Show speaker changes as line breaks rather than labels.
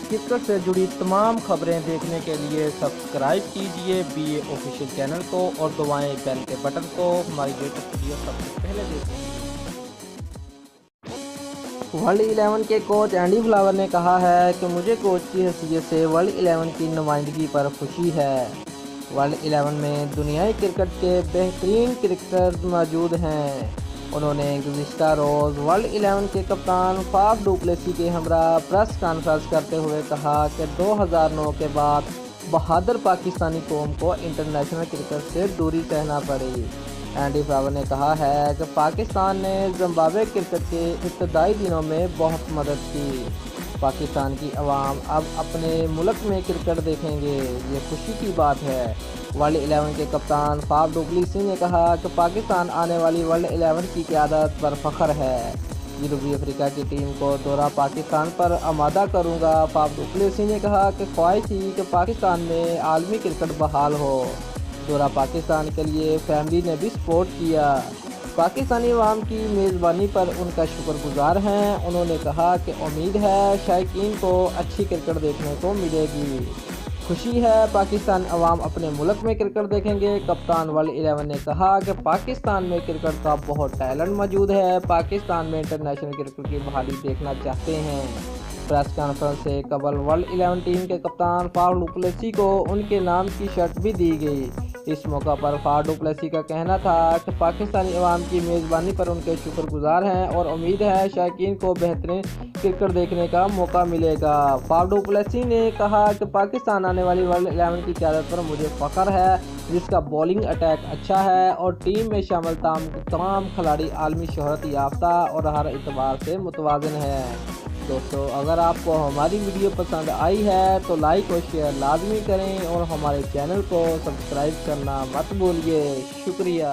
Cricket से जुड़ी तमाम खबरें देखने के लिए सब्सक्राइब कीजिए BA ऑफिशियल चैनल को और दबाएं बेल के बटन को। हमारी लेटेस्ट वीडियो सबसे पहले देखें। वर्ल्ड 11 के कोच एंडी फ्लावर ने कहा है कि मुझे कोच की हैसियत से वर्ल्ड 11 की नुमाइंदगी पर खुशी है। वर्ल्ड 11 में दुनियाई क्रिकेट के बेहतरीन क्रिकेटर मौजूद हैं। उन्होंने गुज़िश्ता रोज़ वर्ल्ड 11 के कप्तान फाफ डू प्लेसी के हमरा प्रेस कॉन्फ्रेंस करते हुए कहा कि 2009 के बाद बहादुर पाकिस्तानी कौम को इंटरनेशनल क्रिकेट से दूरी सहना पड़ी। एंडी फ्लावर ने कहा है कि पाकिस्तान ने जिम्बाब्वे क्रिकेट के इब्तदाई दिनों में बहुत मदद की। पाकिस्तान की आवाम अब अपने मुल्क में क्रिकेट देखेंगे, ये खुशी की बात है। वर्ल्ड 11 के कप्तान फाफ डू प्लेसी ने कहा कि पाकिस्तान आने वाली वर्ल्ड 11 की क़यादत पर फ़ख्र है। जनूबी अफ्रीका की टीम को दौरा पाकिस्तान पर आमादा करूंगा। फाफ डू प्लेसी ने कहा कि ख्वाहिश थी कि पाकिस्तान में आलमी क्रिकेट बहाल हो। दौरा पाकिस्तान के लिए फैमिली ने भी सपोर्ट किया। पाकिस्तानी अवाम की मेज़बानी पर उनका शुक्रगुजार हैं। उन्होंने कहा कि उम्मीद है शायकीन को अच्छी क्रिकेट देखने को मिलेगी। खुशी है पाकिस्तान अवाम अपने मुल्क में क्रिकेट देखेंगे। कप्तान वर्ल्ड 11 ने कहा कि पाकिस्तान में क्रिकेट का बहुत टैलेंट मौजूद है। पाकिस्तान में इंटरनेशनल क्रिकेट की बहाली देखना चाहते हैं। प्रेस कॉन्फ्रेंस से कबल वर्ल्ड 11 टीम के कप्तान फाफ डू प्लेसी को उनके नाम की शर्ट भी दी गई। इस मौका पर फाफ डू प्लेसी का कहना था कि पाकिस्तानी अवाम की मेज़बानी पर उनके शुक्रगुजार हैं और उम्मीद है शायकीन को बेहतरीन क्रिकेट देखने का मौका मिलेगा। फाफ डू प्लेसी ने कहा कि पाकिस्तान आने वाली वर्ल्ड 11 की क़यादत पर मुझे फ़ख्र है, जिसका बॉलिंग अटैक अच्छा है और टीम में शामिल तमाम खिलाड़ी आलमी शोहरत याफ्ता और हर एतबार से मुतवाज़िन है। दोस्तों, अगर आपको हमारी वीडियो पसंद आई है तो लाइक और शेयर लाजमी करें और हमारे चैनल को सब्सक्राइब करना मत भूलिए। शुक्रिया।